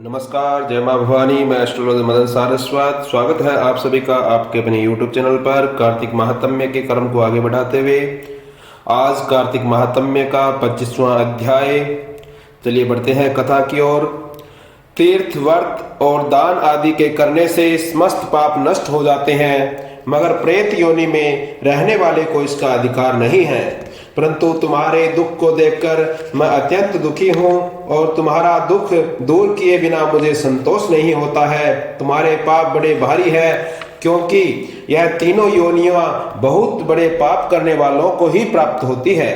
नमस्कार, जय माँ भवानी। मैं एस्ट्रोलॉजर मदन सारस्वत। स्वागत है आप सभी का आपके अपने यूट्यूब चैनल पर कार्तिक महात्म्य के क्रम को आगे बढ़ाते हुए। आज कार्तिक महात्म्य का 25वां अध्याय। चलिए बढ़ते हैं कथा की ओर। तीर्थ, व्रत और दान आदि के करने से समस्त पाप नष्ट हो जाते हैं, मगर प्रेत योनि में रहने वाले को इसका अधिकार नहीं है। परंतु तुम्हारे दुख को देखकर मैं अत्यंत दुखी हूँ और तुम्हारा दुख दूर किए बिना मुझे संतोष नहीं होता है। तुम्हारे पाप बड़े भारी है, क्योंकि यह तीनों योनियां बहुत बड़े पाप करने वालों को ही प्राप्त होती है।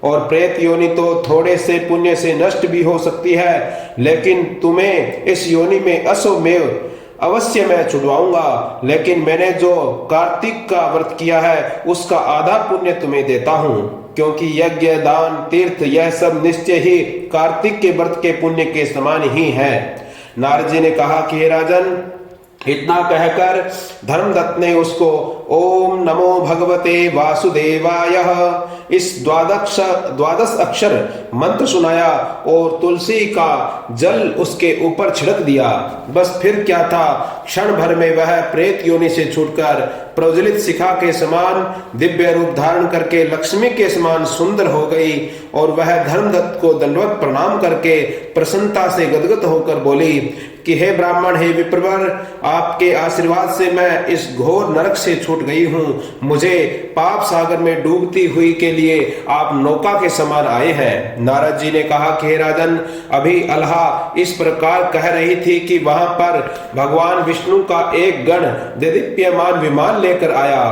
और प्रेत योनि तो थोड़े से पुण्य से नष्ट भी हो सकती है, लेकिन तुम्हें इस योनि में असोमेव अवश्य मैं छुड़वाऊंगा। लेकिन मैंने जो कार्तिक का व्रत किया है उसका आधा पुण्य तुम्हें देता हूँ, क्योंकि यज्ञ, दान, तीर्थ यह सब निश्चय ही कार्तिक के व्रत के पुण्य के समान ही है। नारद जी ने कहा कि हे राजन, इतना कहकर धर्मदत्त ने उसको ओम नमो भगवते वासुदेवाय इस द्वादश अक्षर मंत्र सुनाया और तुलसी का जल उसके ऊपर छिड़क दिया। बस फिर क्या था, क्षण भर में वह प्रेत योनि से छूटकर प्रज्वलित शिखा के समान दिव्य रूप धारण करके लक्ष्मी के समान सुंदर हो गई। और वह धर्मदत्त को दंडवत प्रणाम करके प्रसन्नता से गदगद होकर बोली कि हे ब्राह्मण, हे विप्रवर, आपके आशीर्वाद से मैं इस घोर नरक से छूट गई हूँ। मुझे पाप सागर में डूबती हुई के लिए आप नौका के समान आए हैं। नारद जी ने कहा कि हे राजन, अभी अल्लाह इस प्रकार कह रही थी कि वहां पर भगवान विष्णु का एक गण देदीप्यमान विमान लेकर आया।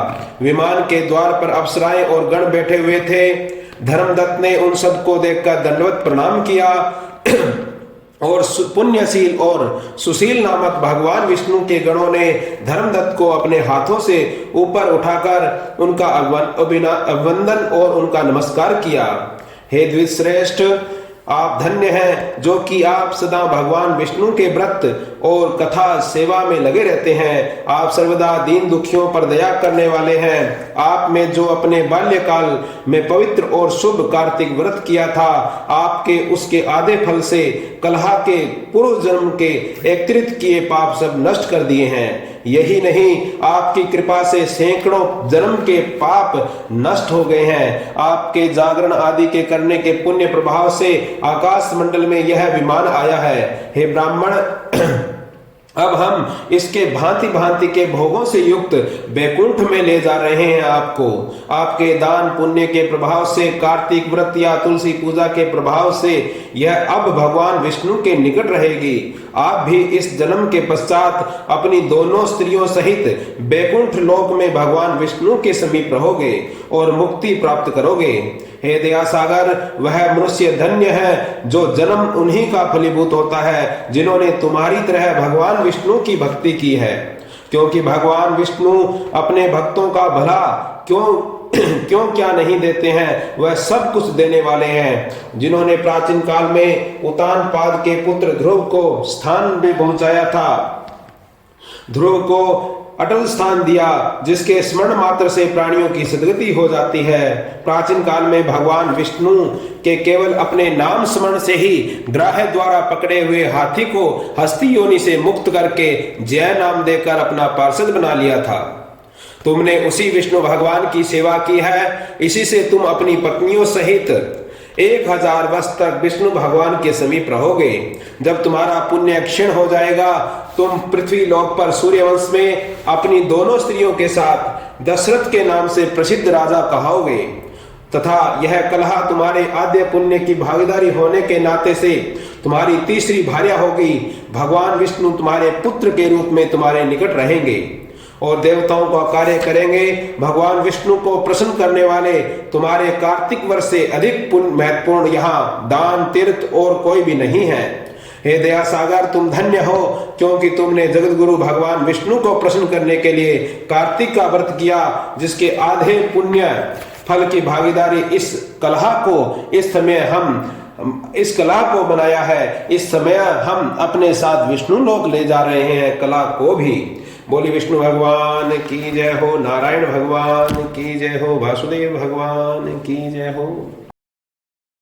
विमान के द्वार पर अप्सराएं और गण बैठे हुए थे। धर्मदत्त ने उन सबको देखकर दंडवत प्रणाम किया और पुण्यशील और सुशील नामक भगवान विष्णु के गणों ने धर्मदत्त को अपने हाथों से ऊपर उठाकर उनका अभिवंदन और उनका नमस्कार किया। हे द्विजश्रेष्ठ, आप धन्य हैं जो कि आप सदा भगवान विष्णु के व्रत और कथा सेवा में लगे रहते हैं। आप सर्वदा दीन दुखियों पर दया करने वाले हैं। आप में जो अपने बाल्यकाल में पवित्र और शुभ कार्तिक व्रत किया था, आपके उसके आधे फल से कलहा के पूर्व जन्म के एकत्रित किए पाप सब नष्ट कर दिए हैं। यही नहीं, आपकी कृपा से सैकड़ों जन्म के पाप नष्ट हो गए हैं। आपके जागरण आदि के करने के पुण्य प्रभाव से आकाश मंडल में यह विमान आया है। हे ब्राह्मण, अब हम इसके भांति भांति के भोगों से युक्त बैकुंठ में ले जा रहे हैं आपको। आपके दान पुण्य के प्रभाव से, कार्तिक व्रत या तुलसी पूजा के प्रभाव से यह अब भगवान विष्णु के निकट रहेगी। आप भी इस जन्म के पश्चात अपनी दोनों स्त्रियों सहित बैकुंठ लोक में भगवान विष्णु के समीप रहोगे और मुक्ति प्राप्त करोगे। हे दया सागर, वह मनुष्य धन्य है जो जन्म उन्हीं का फलीभूत होता है जिन्होंने तुम्हारी तरह भगवान विष्णु की भक्ति की है। क्योंकि भगवान विष्णु अपने भक्तों का भला क्यों क्या नहीं देते हैं, वह सब कुछ देने वाले हैं। जिन्होंने प्राचीन काल में उतानपाद के पुत्र ध्रुव को स्थान में पहुंचाया था, ध्रुव को अटल स्थान दिया, जिसके स्मरण मात्र से प्राणियों की सदगति हो जाती है। प्राचीन काल में भगवान विष्णु के केवल अपने नाम स्मरण से ही ग्राह द्वारा पकड़े हुए हाथी को हस्ती योनि से मुक्त करके जय नाम देकर अपना पार्षद बना लिया था। तुमने उसी विष्णु भगवान की सेवा की है, इसी से तुम अपनी पत्नियों सहित 1000 वर्ष तक विष्णु भगवान के समीप रहोगे। जब तुम्हारा पुण्य क्षीण हो जाएगा, तुम पृथ्वी लोक पर सूर्यवंश में अपनी दोनों स्त्रियों के साथ दशरथ के नाम से प्रसिद्ध राजा कहाओगे। तथा यह कलहा तुम्हारे आद्य पुण्य की भागीदारी होने के नाते से तुम्हारी तीसरी भार्या होगी। भगवान विष्णु तुम्हारे पुत्र के रूप में तुम्हारे निकट रहेंगे और देवताओं का कार्य करेंगे। भगवान विष्णु को प्रसन्न करने वाले तुम्हारे कार्तिक वर्ष से अधिक महत्वपूर्ण यहाँ दान, तीर्थ और कोई भी नहीं है। हे दया सागर, तुम धन्य हो, क्योंकि तुमने जगत गुरु भगवान विष्णु को प्रसन्न करने के लिए कार्तिक का व्रत किया, जिसके आधे पुण्य फल की भागीदारी इस कलहा को बनाया है। इस समय हम अपने साथ विष्णु लोक ले जा रहे हैं कला को भी। बोली विष्णु भगवान की जय हो, नारायण भगवान की जय हो, वासुदेव भगवान की जय हो।